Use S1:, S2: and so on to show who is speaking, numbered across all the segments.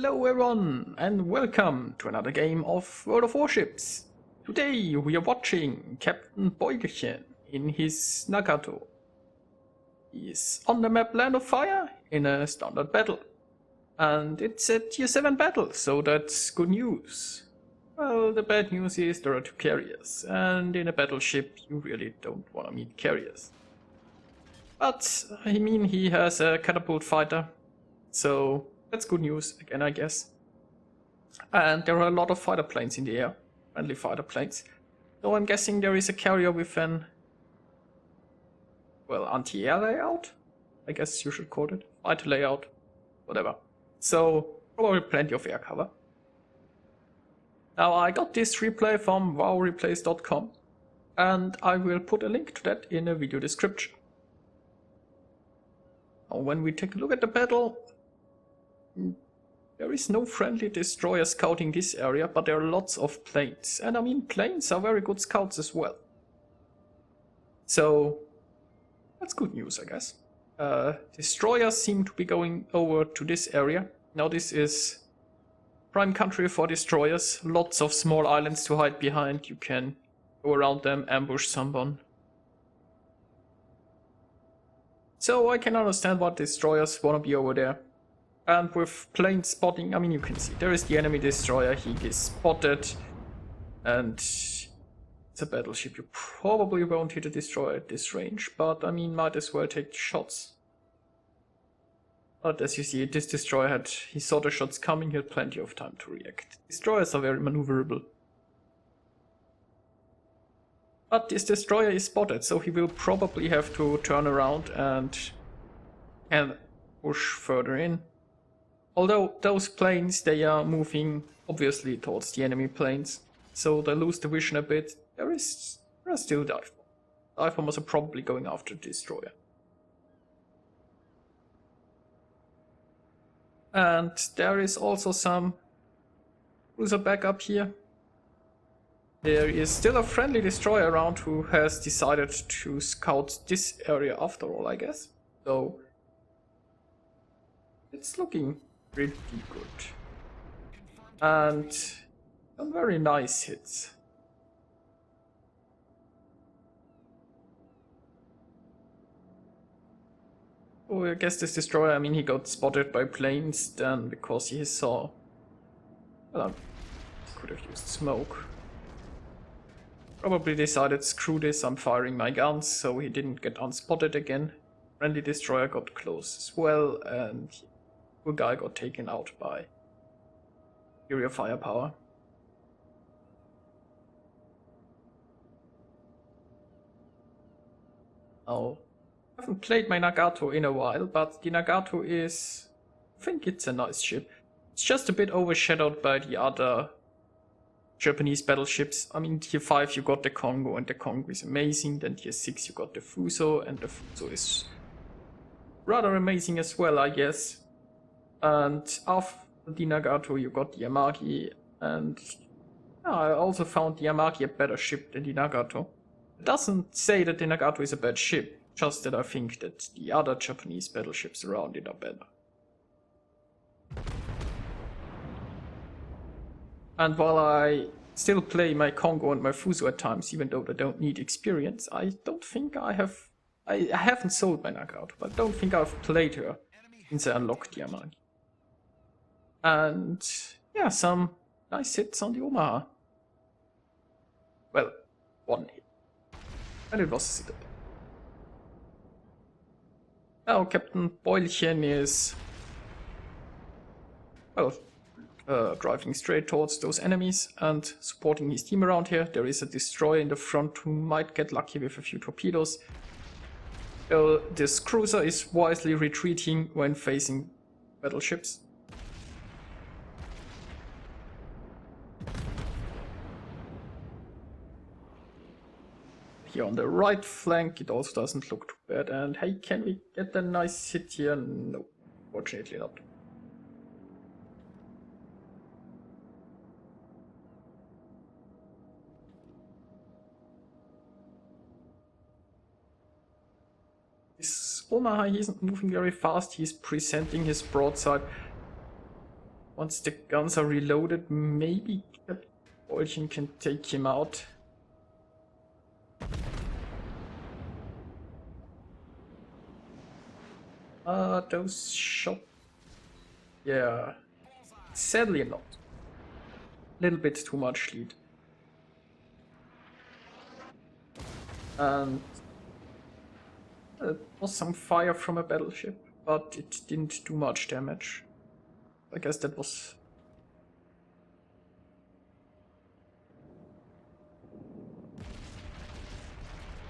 S1: Hello everyone and welcome to another game of World of Warships. Today we are watching CptBeulchen in his Nagato. He is on the map Land of Fire in a standard battle. And it's a tier 7 battle, so that's good news. Well, the bad news is there are 2 carriers, and in a battleship you really don't want to meet carriers. But, I mean, he has a catapult fighter, so that's good news again, I guess. And there are a lot of fighter planes in the air, friendly fighter planes. So I'm guessing there is a carrier with an, well, anti-air layout? I guess you should call it. Fighter layout, whatever. So, probably plenty of air cover. Now, I got this replay from wowreplays.com, and I will put a link to that in a video description. Now, when we take a look at the battle, there is no friendly destroyer scouting this area, but there are lots of planes. And I mean, planes are very good scouts as well. So, that's good news, I guess. Destroyers seem to be going over to this area. Now this is prime country for destroyers. Lots of small islands to hide behind. You can go around them, ambush someone. So I can understand why destroyers want to be over there. And with plane spotting, I mean, you can see there is the enemy destroyer. He is spotted, and it's a battleship. You probably won't hit a destroyer at this range, but I mean, might as well take the shots. But as you see, this destroyer he saw the shots coming. He had plenty of time to react. Destroyers are very maneuverable. But this destroyer is spotted, so he will probably have to turn around and push further in. Although those planes, they are moving obviously towards the enemy planes, so they lose the vision a bit. There are still dive bombers. Dive bombers are probably going after the destroyer. And there is also some cruiser backup here. There is still a friendly destroyer around who has decided to scout this area after all, I guess. So it's looking pretty good. And some very nice hits. Oh, I guess this destroyer, I mean, he got spotted by planes then because he saw... Well, I could have used smoke. Probably decided, screw this, I'm firing my guns, so he didn't get unspotted again. Friendly destroyer got close as well, and the guy got taken out by superior firepower. Now, I haven't played my Nagato in a while, but the Nagato is... I think it's a nice ship. It's just a bit overshadowed by the other Japanese battleships. I mean, tier 5 you got the Congo, and the Congo is amazing. Then tier 6 you got the Fuso, and the Fuso is rather amazing as well, I guess. And after the Nagato you got the Yamagi, and I also found the Yamagi a better ship than the Nagato. It doesn't say that the Nagato is a bad ship, just that I think that the other Japanese battleships around it are better. And while I still play my Congo and my Fuso at times, even though they don't need experience, I don't think I haven't sold my Nagato, but I don't think I've played her since I unlocked the Yamagi. And yeah, some nice hits on the Omaha. Well, one hit. And it was a sit-up. Now CptBeulchen is, well, driving straight towards those enemies and supporting his team around here. There is a destroyer in the front who might get lucky with a few torpedoes. This cruiser is wisely retreating when facing battleships. Here on the right flank it also doesn't look too bad, and hey, can we get a nice hit here? No, fortunately not. This Omaha, he isn't moving very fast, he's presenting his broadside. Once the guns are reloaded, maybe CptBeulchen can take him out. Those shots... Yeah, sadly not. Little bit too much lead. And there was some fire from a battleship, but it didn't do much damage. I guess that was...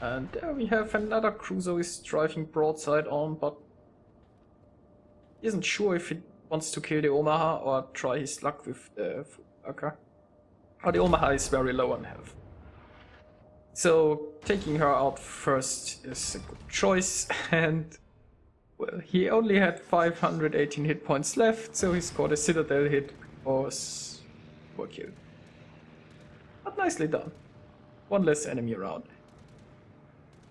S1: And there we have another cruiser who is driving broadside on, but isn't sure if he wants to kill the Omaha or try his luck with the Fukuoka. Oh, the Omaha is very low on health. So taking her out first is a good choice, and well, he only had 518 hit points left, so he scored a Citadel hit for a kill. But nicely done. One less enemy around.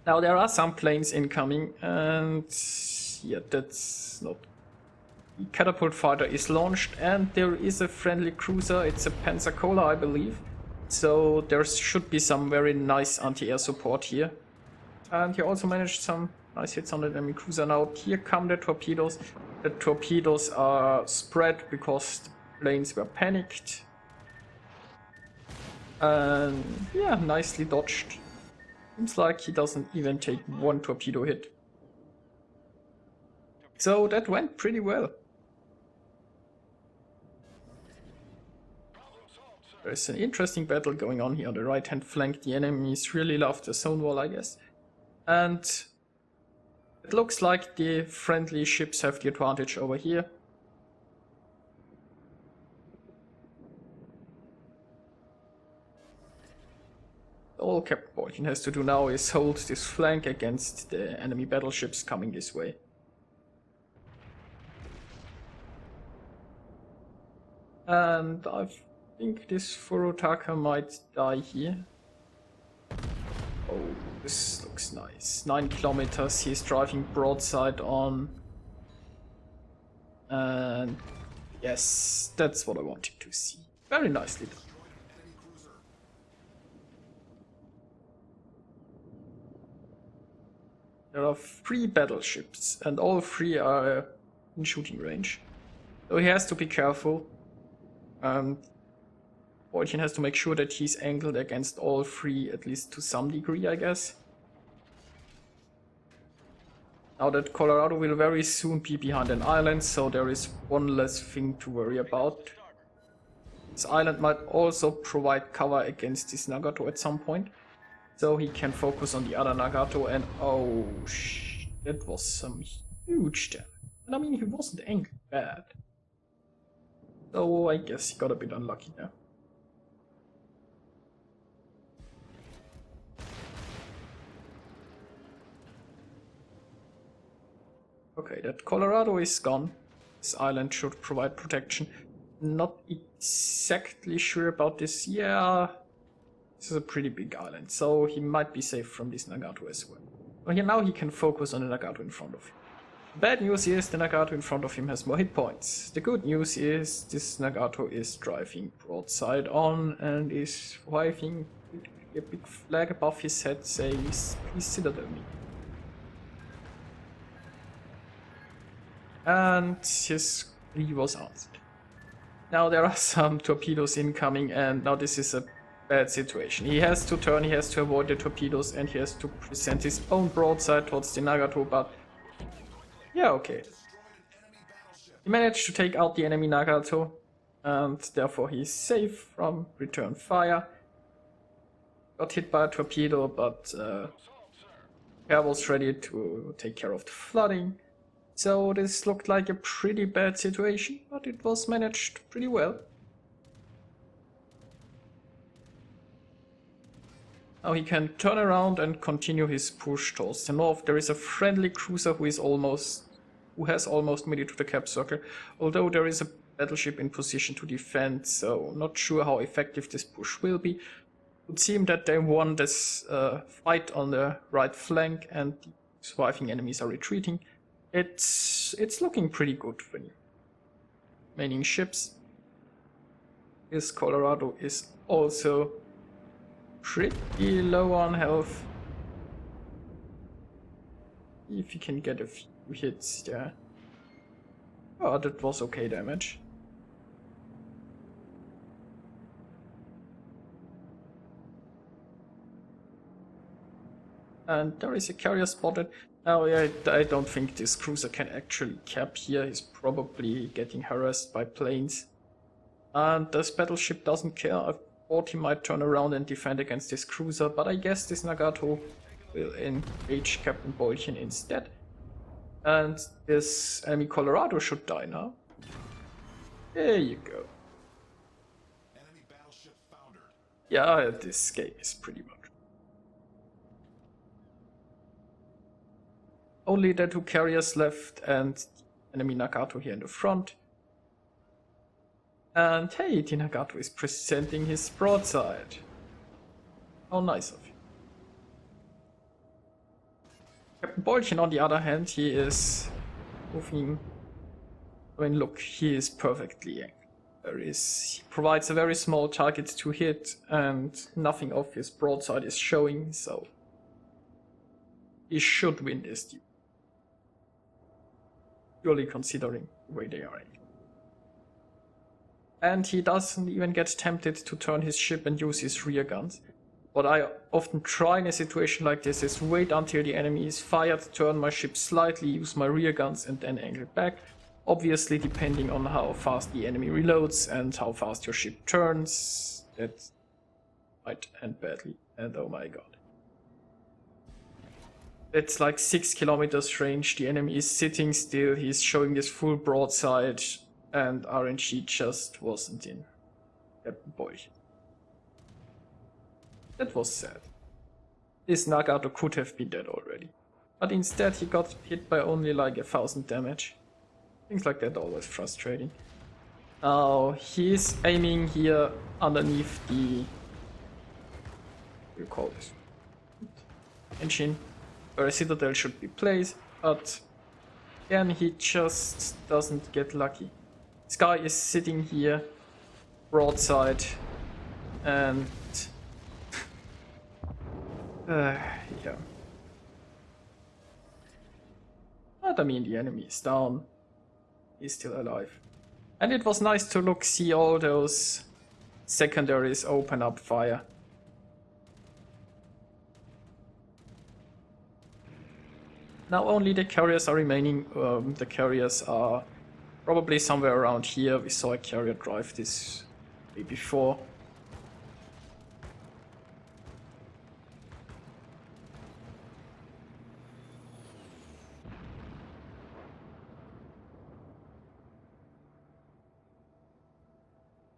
S1: Now there are some planes incoming, and yeah, that's not... The catapult fighter is launched, and there is a friendly cruiser. It's a Pensacola, I believe. So there should be some very nice anti-air support here. And he also managed some nice hits on the enemy cruiser. Now here come the torpedoes. The torpedoes are spread because the planes were panicked. And yeah, nicely dodged. Seems like he doesn't even take one torpedo hit. So that went pretty well. There's an interesting battle going on here on the right hand flank. The enemies really love the zone wall, I guess. And it looks like the friendly ships have the advantage over here. All CptBeulchen has to do now is hold this flank against the enemy battleships coming this way. And I think this Furutaka might die here. Oh, this looks nice. 9 kilometers, he's driving broadside on. And yes, that's what I wanted to see. Very nicely done. There are 3 battleships, and all 3 are in shooting range. So he has to be careful. Beulchen has to make sure that he's angled against all 3, at least to some degree, I guess. Now that Colorado will very soon be behind an island, so there is one less thing to worry about. This island might also provide cover against this Nagato at some point. So he can focus on the other Nagato, and oh that was some huge damage. And I mean, he wasn't angled bad. So I guess he got a bit unlucky there. Okay, that Colorado is gone. This island should provide protection. Not exactly sure about this. Yeah, this is a pretty big island, so he might be safe from this Nagato as well. Well, here now he can focus on the Nagato in front of him. The bad news is the Nagato in front of him has more hit points. The good news is this Nagato is driving broadside on and is waving a big flag above his head saying, "Please Citadel me." And his plea was answered. Now there are some torpedoes incoming, and now this is a bad situation. He has to turn, he has to avoid the torpedoes, and he has to present his own broadside towards the Nagato, but yeah, okay. He managed to take out the enemy Nagato, and therefore he's safe from return fire. Got hit by a torpedo, but Air was ready to take care of the flooding. So this looked like a pretty bad situation, but it was managed pretty well. Now he can turn around and continue his push towards the north. There is a friendly cruiser who has almost made it to the cap circle, although there is a battleship in position to defend, so not sure how effective this push will be. It would seem that they won this fight on the right flank and the surviving enemies are retreating. It's looking pretty good for the remaining ships. This Colorado is also pretty low on health. If you can get a few hits there. Oh, that was okay damage. And there is a carrier spotted. Now, yeah, I don't think this cruiser can actually cap here. He's probably getting harassed by planes. And this battleship doesn't care. I thought he might turn around and defend against this cruiser, but I guess this Nagato will engage CptBeulchen instead. And this enemy Colorado should die now. There you go.
S2: Enemy battleship foundered.
S1: Yeah, this game is pretty much. Only the two carriers left and enemy Nagato here in the front. And hey, the Nagato is presenting his broadside. How nice of you. CptBeulchen, on the other hand, he is moving. I mean, look, he is perfectly angled. He provides a very small target to hit, and nothing of his broadside is showing, so he should win this duel. Purely considering the way they are angled. And he doesn't even get tempted to turn his ship and use his rear guns. What I often try in a situation like this is wait until the enemy is fired, turn my ship slightly, use my rear guns and then angle back. Obviously depending on how fast the enemy reloads and how fast your ship turns, that might end badly. And oh my god. It's like 6 kilometers range, the enemy is sitting still, he's showing this full broadside, and RNG just wasn't in. CptBeulchen. That was sad. This Nagato could have been dead already. But instead he got hit by only like 1000 damage. Things like that are always frustrating. Now he's aiming here underneath the... what do you call this? Engine. Where a citadel should be placed, but again he just doesn't get lucky. This guy is sitting here, broadside, and yeah. But I mean, the enemy is down. He's still alive. And it was nice to see all those secondaries open up fire. Now only the carriers are remaining. The carriers are probably somewhere around here. We saw a carrier drive this way before.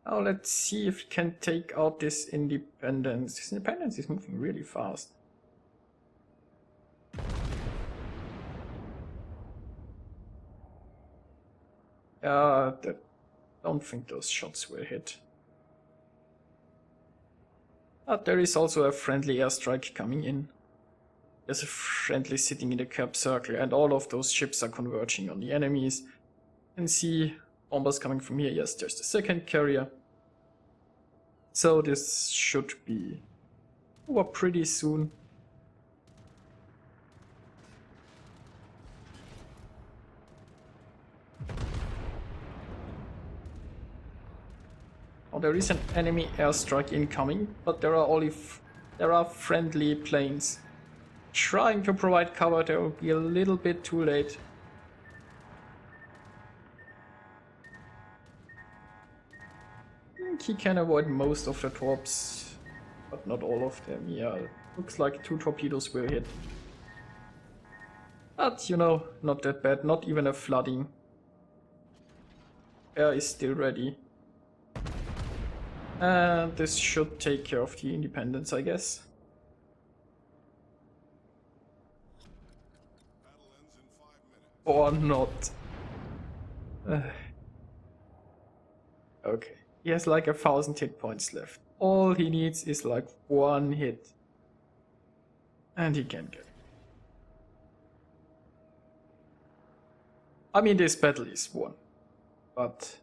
S1: Now let's see if we can take out this Independence. This Independence is moving really fast. I don't think those shots will hit. But there is also a friendly airstrike coming in. There's a friendly sitting in the cap circle, and all of those ships are converging on the enemies. You can see bombers coming from here. Yes, there's the second carrier. So this should be over pretty soon. Oh, there is an enemy airstrike incoming, but there are friendly planes trying to provide cover. They will be a little bit too late. I think he can avoid most of the torps, but not all of them. Yeah, looks like 2 torpedoes will hit. But you know, not that bad, not even a flooding. Air is still ready. And this should take care of the Independence, I guess. Or not. Okay. He has like 1000 hit points left. All he needs is like 1 hit. And he can get it. I mean, this battle is won. But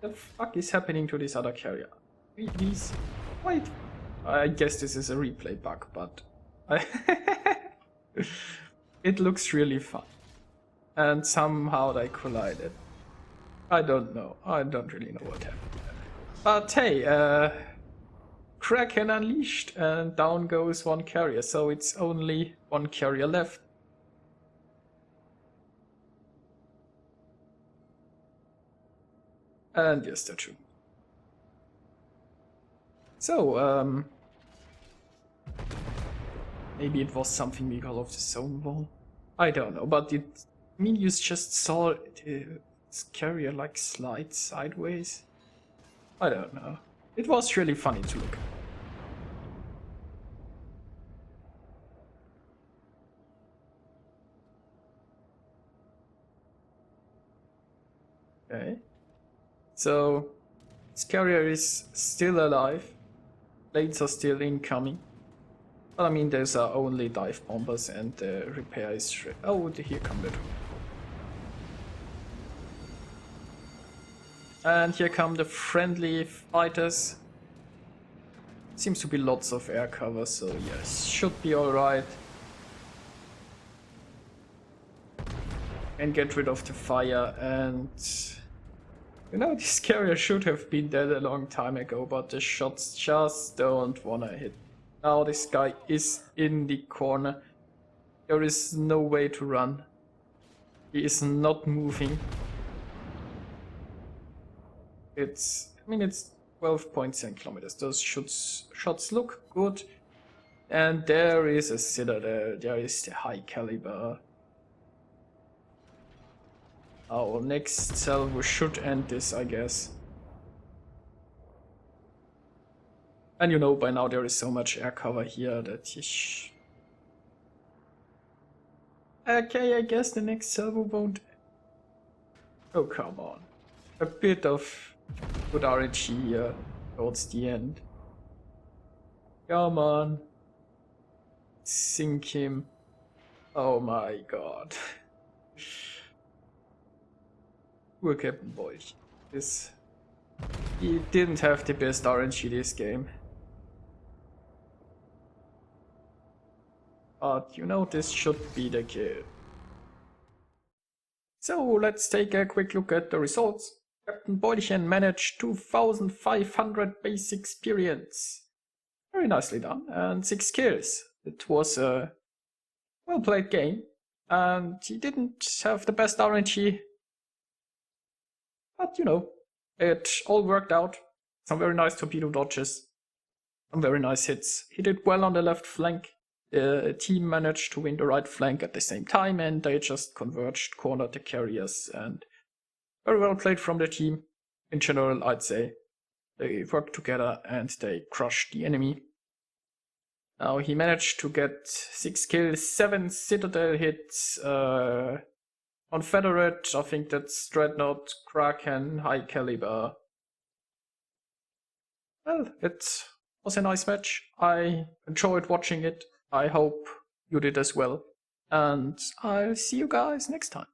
S1: The fuck is happening to this other carrier? These... Wait. I guess this is a replay bug, but... It looks really fun. And somehow they collided. I don't know. I don't really know what happened. But hey, Kraken unleashed and down goes one carrier, so it's only one carrier left. And yes, that's true. So, maybe it was something because of the zone wall. I don't know, but you just saw this carrier like slide sideways. I don't know. It was really funny to look at. Okay. So, this carrier is still alive. Blades are still incoming. But I mean, those are only dive bombers and the repair is... Oh, here come the... And here come the friendly fighters. Seems to be lots of air cover, so yes, should be alright. And get rid of the fire and... You know, this carrier should have been dead a long time ago, but the shots just don't wanna hit. Now this guy is in the corner. There is no way to run. He is not moving. It's 12.7 kilometers. Those shots look good. And there is a citadel. There is the high caliber. Our next salvo should end this, I guess. And you know, by now there is so much air cover here that okay, I guess the next salvo won't... Oh, come on. A bit of good RNG here towards the end. Come on. Sink him. Oh my god. Poor CptBeulchen. He didn't have the best RNG this game. But you know, this should be the kill. So let's take a quick look at the results. CptBeulchen managed 2500 base experience. Very nicely done. And 6 kills. It was a well played game. And he didn't have the best RNG. But you know, it all worked out. Some very nice torpedo dodges. Some very nice hits. He did well on the left flank. The team managed to win the right flank at the same time, and they just converged, cornered the carriers, and very well played from the team. In general, I'd say they worked together and they crushed the enemy. Now he managed to get 6 kills, 7 citadel hits, Confederate, I think that's Dreadnought, Kraken, High Caliber. Well, it was a nice match. I enjoyed watching it. I hope you did as well. And I'll see you guys next time.